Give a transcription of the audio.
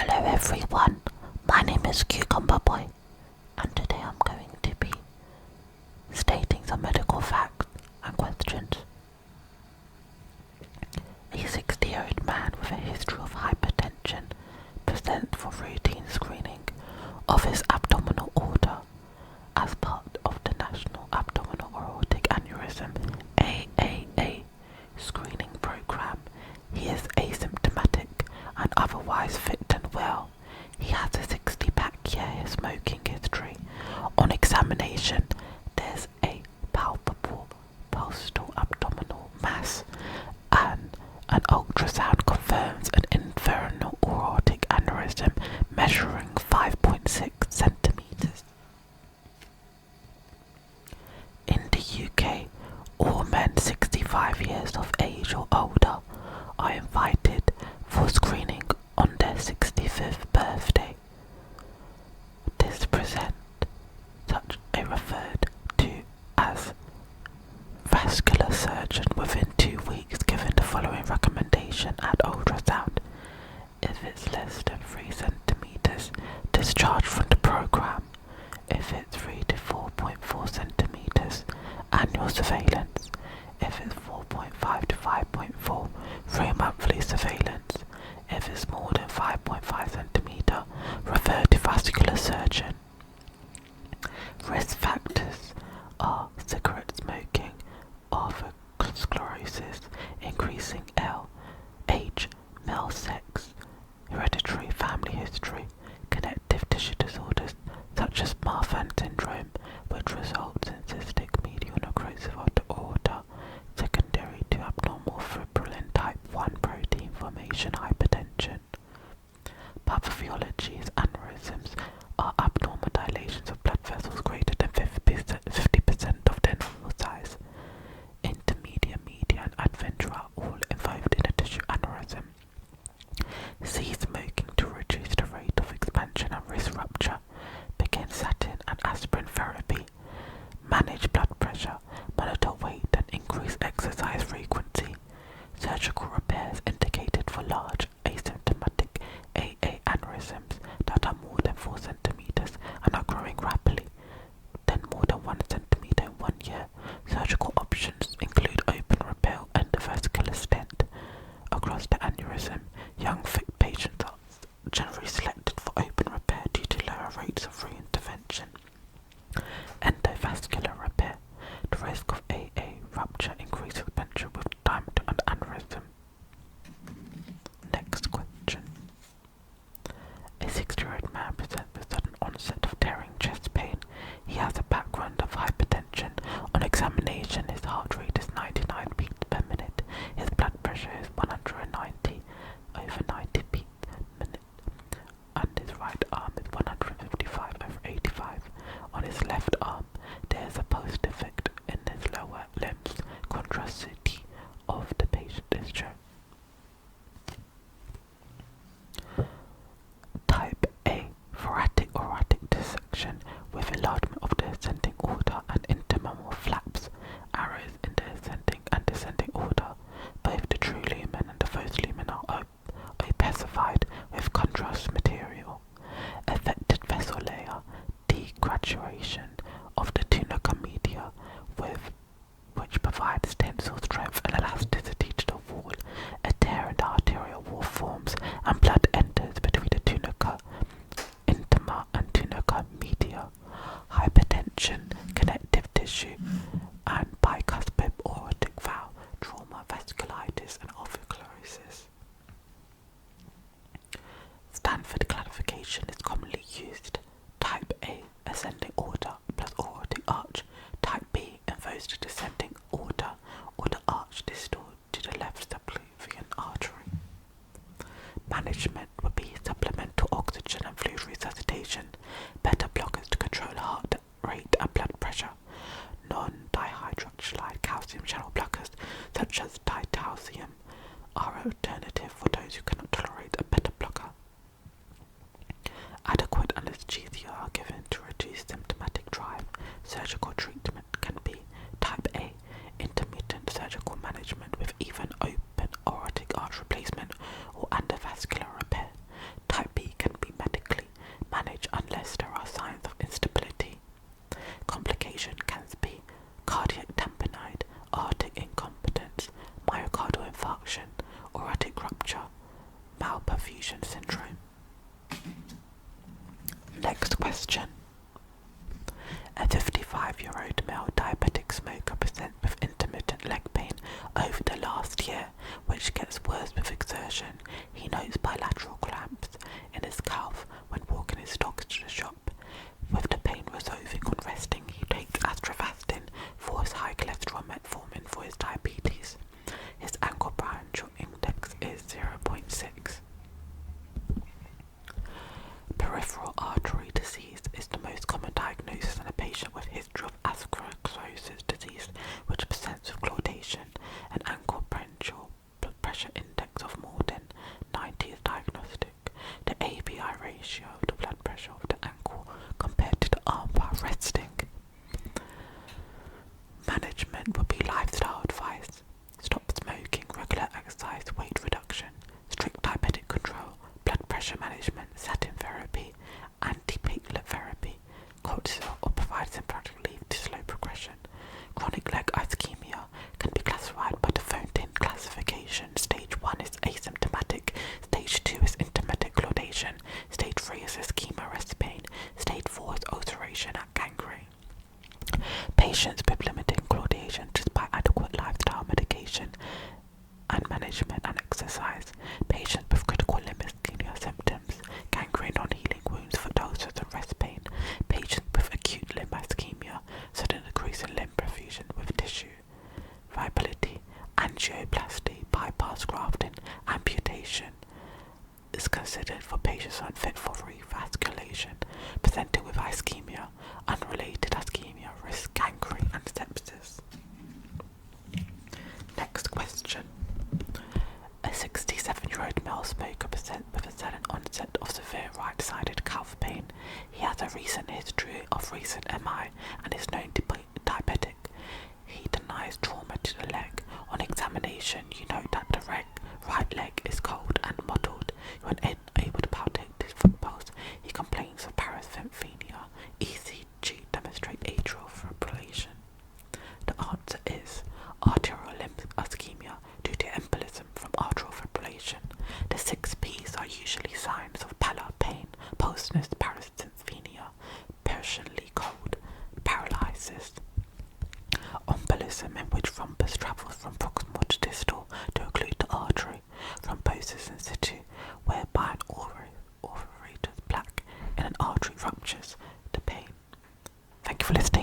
Hello everyone, my name is Cucumber Boy, and today I'm going to be stating some medical facts and questions. A 60-year-old man with a history of hypertension presents for routine screening of his abdominal aorta as part of the National Abdominal Aortic Aneurysm AAA screening program. He is asymptomatic and otherwise fit and well. He has a 60-pack year smoking history. On examination, there's a palpable postal abdominal mass, and an ultrasound confirms an infernal aortic aneurysm measuring 5.6 centimeters. In the UK, all men 65 years of age or older are invited for screening on their 65th birthday. This present such a referred to as vascular surgeon within 2 weeks given the following recommendation at ultrasound. If it's less than 3 centimeters, discharge from the program. If it's 3 to 4.4 centimeters, annual surveillance. If it's 4.5 to 5.4, 3 monthly surveillance. If it's more than 5.5 centimeter, refer to vascular surgeon. Risk factors are cigarette smoking, atherosclerosis, increasing age, male sex, hereditary family history, connective tissue disorders such as Marfan syndrome, which results in cystic medial necrosis of the aorta, secondary to abnormal fibrillin type 1 protein formation hypertension. Pathophysiology is aneurysms are abnormal dilations of blood vessels greater than 50% of their normal size. Intermediate, median, and ventral are all involved in a tissue aneurysm. Cease smoking to reduce the rate of expansion and risk rupture. Begin statin and aspirin therapy. Manage blood pressure. Monitor weight and increase exercise frequency. Surgical repairs indicated for large asymptomatic AA aneurysms that are more than 4 centimeters and are growing rapidly, then more than 1 centimeter in 1 year. Surgical options include open repair and endovascular stent across the aneurysm. Young fit patients are generally selected for open repair due to lower rates of reintervention. Endovascular repair. The risk of AA rupture increases expansion with time to an aneurysm. Next question. A 60-year-old man presents with sudden onset of tearing chest pain. He has a background of hypertension. On examination, his heart rate is 99 beats per minute. His blood pressure is 190 over 90 beats per minute. And his right arm is 155 over 85. On his left arm, there is a positive effect in his lower limbs. Contrastivity of the patient is shown. Type A, thoracic aortic dissection with enlargement of the ascending aorta and intermembrane flaps, arrows in the ascending and descending aorta. Both the true lumen and the false lumen are opacified with contrast material. Affected vessel layer, degraduation of the tunica media which provides tensile strength and elasticity to the wall. A tear in the arterial wall forms and blood enters between the tunica intima and tunica media. Hypertension, connective tissue, and bicuspid aortic valve trauma, vasculitis, and ophiochlosis. Stanford classification is commonly used. Type A, ascending aorta plus aortic arch. Type B involves the descending aorta or the arch distal to the left subclavian artery. Management would be supplemental oxygen and fluid resuscitation, beta blockers to control heart rate and blood pressure, non-dihydroxylide calcium channel blockers such as ditalcium are an alternative for those who cannot tolerate a beta blocker. Adequate anesthesia are given to reduce symptomatic drive. Surgical treatment can be type A, intermittent surgical management with even open aortic arch replacement or endovascular repair. Type B perfusion syndrome. Next question. A 55-year-old male diabetic smoker presents with intermittent leg pain over the last year, which gets worse with exertion. He notes bilateral cramps in his calf when walking his dogs to the shop. With the pain resolving on resting, he takes atorvastatin for his high cholesterol, metformin for his diabetes. His ankle branch index is 0.6. Peripheral artery disease is the most common diagnosis in a patient with history of asmrsounds disease, which presents with claudication. An ankle branchial blood pressure index of more than 90 is diagnostic. The ABI ratio of the blood pressure of the ankle compared to the arm while resting. Management would be lifestyle advice. Stop smoking, regular exercise, weight reduction, strict diabetic control, blood pressure management, statin therapy, antiplatelet therapy, cortisol, or provide symptomatic relief to slow progression. Chronic leg ischemia can be classified by the Fontaine classification. Stage 1 is asymptomatic, Stage 2 is intermittent claudication, Stage 3 is ischemia rest pain, Stage 4 is ulceration and gangrene. Patients with limited claudication despite adequate lifestyle medication and management and exercise. Patients with critical limb ischemia symptoms, gangrene on healing wounds for ulcers and rest pain. Patients with acute limb ischemia, sudden decrease in limb perfusion with tissue. Viability, angioplasty, bypass grafting, amputation is considered for patients unfit for revasculation, presenting with ischemia, unrelated ischemia, risk gangrene and sepsis. Next question. A 67-year-old male smoker presents with a sudden onset of severe right-sided calf pain. He has a recent history of recent MI and is known to be diabetic. He denies trauma to the leg. On examination, you note that the right leg is cold and mottled. When unable to palpate his foot pulse, he complains of parasympathia. ECG demonstrate atrial fibrillation. The answer is arterial limb ischemia due to embolism from atrial fibrillation. The 6 P's are usually signs of pallor, pain, pulseness, parasympathia, personally cold, paralysis. Embolism, in which thrombus travels from proximal to distal to occlude the artery. Thrombosis in situ, whereby an aurated plaque in an artery ruptures the pain. Thank you for listening.